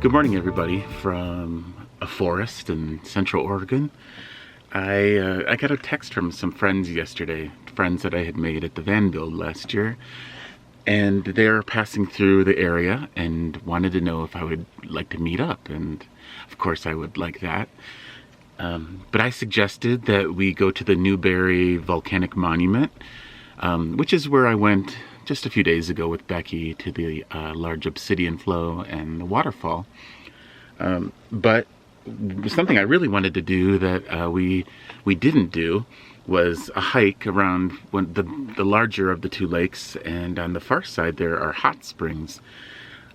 Good morning, everybody, from a forest in Central Oregon. I got a text from some friends yesterday, friends that I had made at the van build last year, and they're passing through the area and wanted to know if I would like to meet up, and of course I would like that. But I suggested that we go to the Newberry Volcanic Monument, which is where I went just a few days ago with Becky to the large obsidian flow and the waterfall. But something I really wanted to do that we didn't do was a hike around the larger of the two lakes, and on the far side there are hot springs.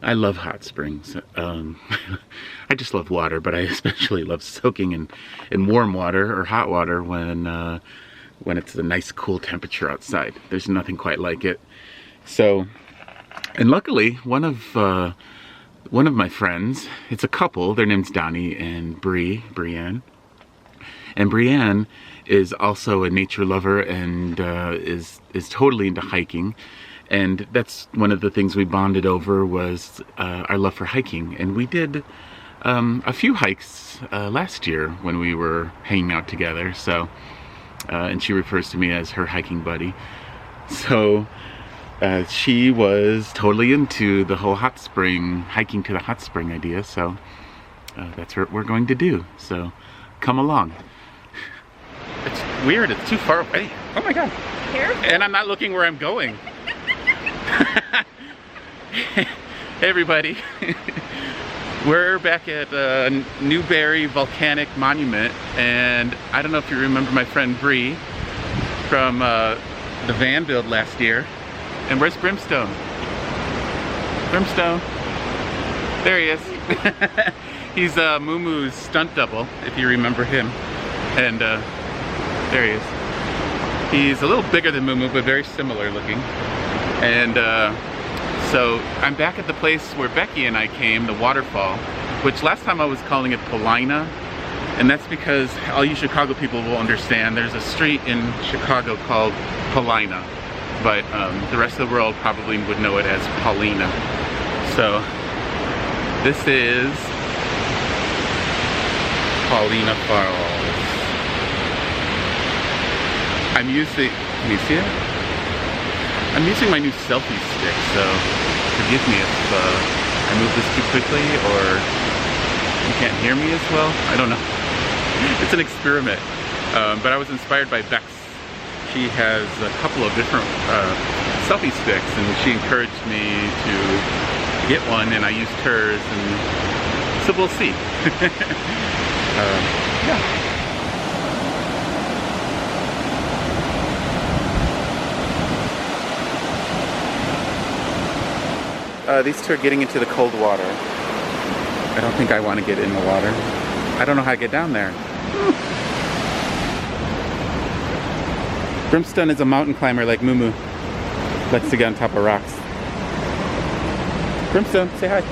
I love hot springs. I just love water, but I especially love soaking in warm water or hot water when it's a nice cool temperature outside. There's nothing quite like it. So, and luckily one of my friends, it's a couple, their name's Donnie and Brienne. And Brienne is also a nature lover and is totally into hiking. And that's one of the things we bonded over was our love for hiking. And we did a few hikes last year when we were hanging out together. So, and she refers to me as her hiking buddy. So she was totally into the whole hot spring, hiking to the hot spring idea. So that's what we're going to do. So come along. It's weird, it's too far away. Oh my God. Careful. And I'm not looking where I'm going. Hey everybody, we're back at Newberry Volcanic Monument, and I don't know if you remember my friend Bree from the van build last year. And where's Brimstone? Brimstone, there he is. He's MooMoo's stunt double, if you remember him. And there he is. He's a little bigger than MooMoo, but very similar looking. And so I'm back at the place where Becky and I came, the waterfall, which last time I was calling it Paulina, and that's because all you Chicago people will understand there's a street in Chicago called Paulina, but the rest of the world probably would know it as Paulina. So this is Paulina Falls. I'm using, can you see it? I'm using my new selfie stick, so forgive me if I move this too quickly or you can't hear me as well. I don't know. It's an experiment. But I was inspired by Bex. She has a couple of different selfie sticks, and she encouraged me to get one, and I used hers, and so we'll see. Yeah. These two are getting into the cold water. I don't think I want to get in the water. I don't know how to get down there. Brimstone is a mountain climber like MooMoo. Likes to get on top of rocks. Brimstone, say hi.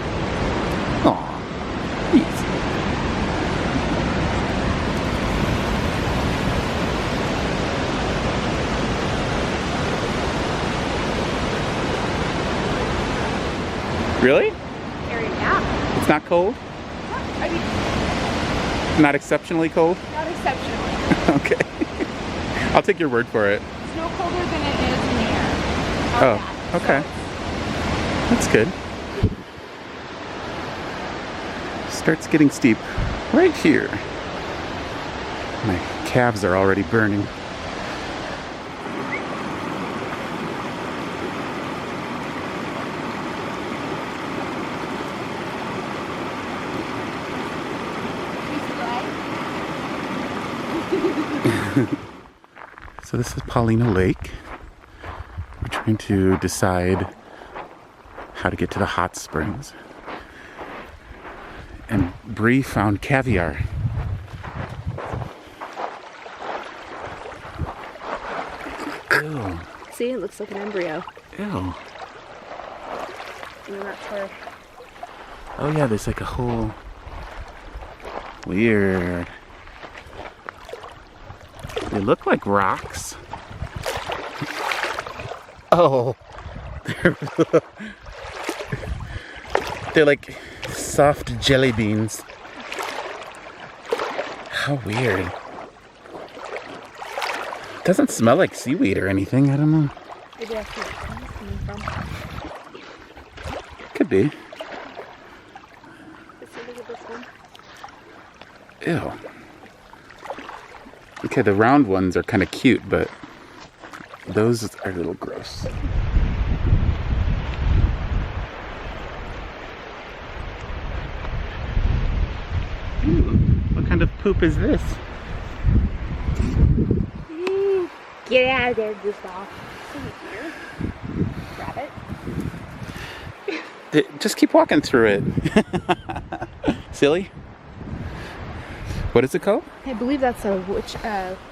Aw, yes. Really? Yeah. It's not cold? I mean, not exceptionally cold? not exceptionally. Okay. I'll take your word for it. It's no colder than it is in the air. Oh, okay. That's good. Starts getting steep right here. My calves are already burning. So this is Paulina Lake. We're trying to decide how to get to the hot springs. And Bree found caviar. Ew. See, it looks like an embryo. Ew. I'm not sure. Oh yeah, there's like a whole... Weird. They look like rocks. Oh. They're like soft jelly beans. How weird. Doesn't smell like seaweed or anything. I don't know. Maybe that's where it's coming from. Could be. Let's see, look at this one. Ew. Okay, the round ones are kind of cute, but those are a little gross. Ooh, what kind of poop is this? Get out of there, Gustav. Rabbit. Just keep walking through it. Silly. What is it called? I believe that's a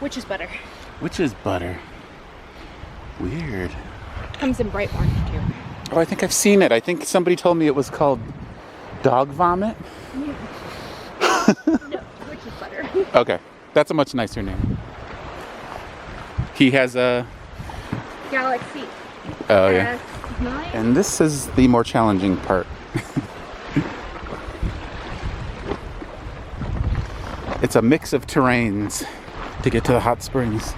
witch's butter. Witch's butter. Weird. Comes in bright orange too. Oh, I think I've seen it. I think somebody told me it was called dog vomit. No, witch's butter. Okay, that's a much nicer name. He has a... Galaxy. Oh, yeah. S9. And this is the more challenging part. It's a mix of terrains to get to the hot springs.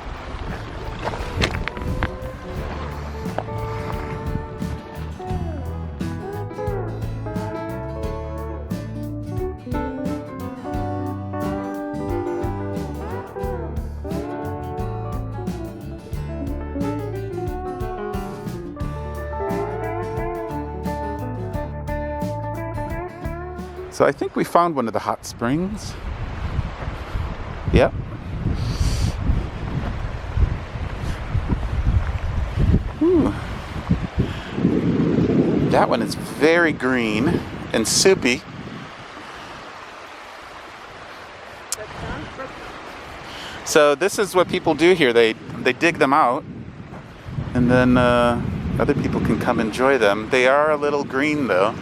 So I think we found one of the hot springs. Yep. Ooh. That one is very green and soupy. So this is what people do here. They dig them out, and then other people can come enjoy them. They are a little green though.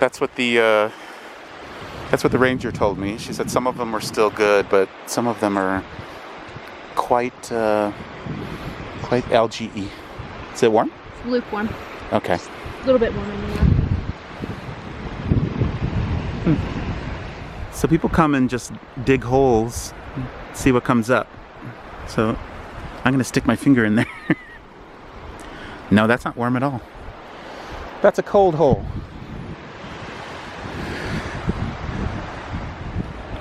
That's what the ranger told me. She said some of them were still good, but some of them are quite algae-y. Is it warm? It's lukewarm. Okay. A little bit warmer than that. So people come and just dig holes, see what comes up. So I'm gonna stick my finger in there. No, that's not warm at all. That's a cold hole.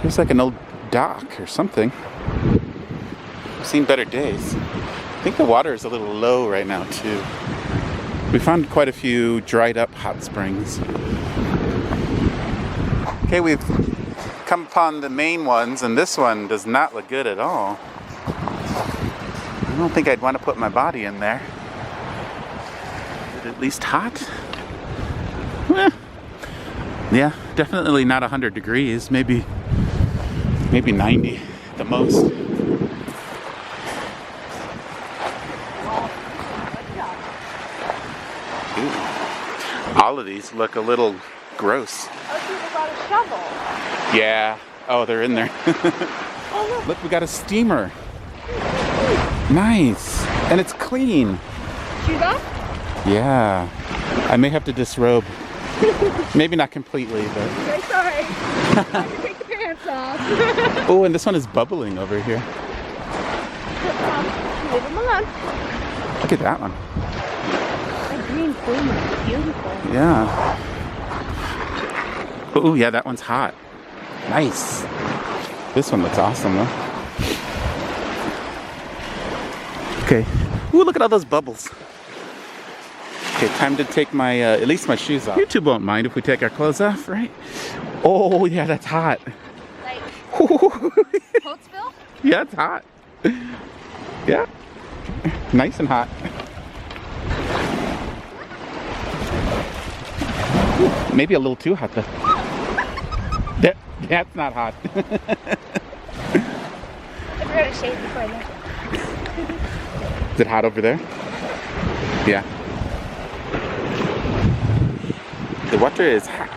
Looks like an old dock or something. I've seen better days. I think the water is a little low right now too. We found quite a few dried up hot springs. Okay, we've come upon the main ones, and this one does not look good at all. I don't think I'd want to put my body in there. Is it at least hot? Yeah, definitely not 100 degrees, maybe 90 at the most. Ooh. All of these look a little gross. Oh, people got a shovel. Yeah. Oh, they're in there. Oh, Look, we got a steamer. Nice. And it's clean. shoes off? Yeah. I may have to disrobe. Maybe not completely, but... Okay, sorry. I can take the pants off. Oh, and this one is bubbling over here. Leave them alone. Look at that one. The green foam is beautiful. Yeah. Oh, yeah, that one's hot. Nice. This one looks awesome, though. Okay. Ooh, look at all those bubbles. Okay, time to take my, at least my shoes off. You two won't mind if we take our clothes off, right? Oh, yeah, that's hot. Like, Coatesville? Yeah, it's hot. Yeah. Nice and hot. Maybe a little too hot, though. That's not hot. I forgot to shave before I left. Is it hot over there? Yeah. The water is hot.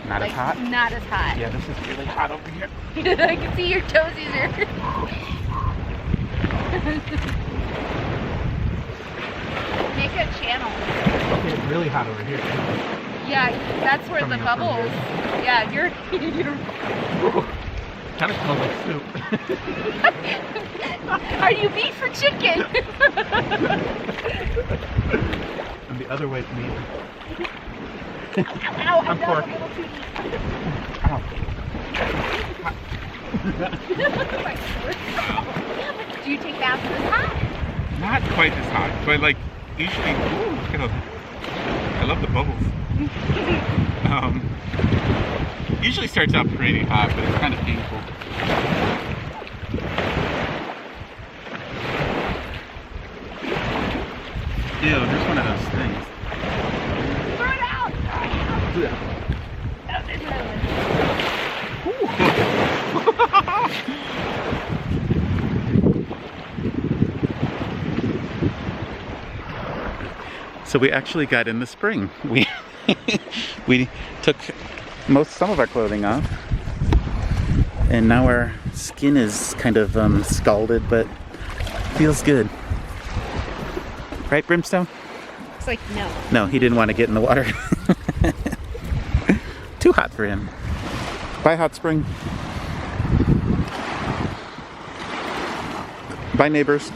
Not as hot? Not as hot. Yeah, this is really hot over here. I can see your toesies are. Make a channel. Okay, it's really hot over here. Yeah, that's where Coming the up from bubbles. here. Yeah, you're Kind of smells like soup. Are you beef or chicken? And the other way's meat. Ow, I'm pork. a little too deep. Ow. Do you take baths this hot? Not quite this hot, but like usually, ooh, look at I love the bubbles. Usually starts out pretty hot, but it's kind of painful. Ew, there's one of those things. Throw it out! Yeah. That was So we actually got in the spring. We took some of our clothing off, and now our skin is kind of scalded, but feels good. Right, Brimstone? It's like, no. No, he didn't want to get in the water. Too hot for him. Bye, hot spring. Bye, neighbors.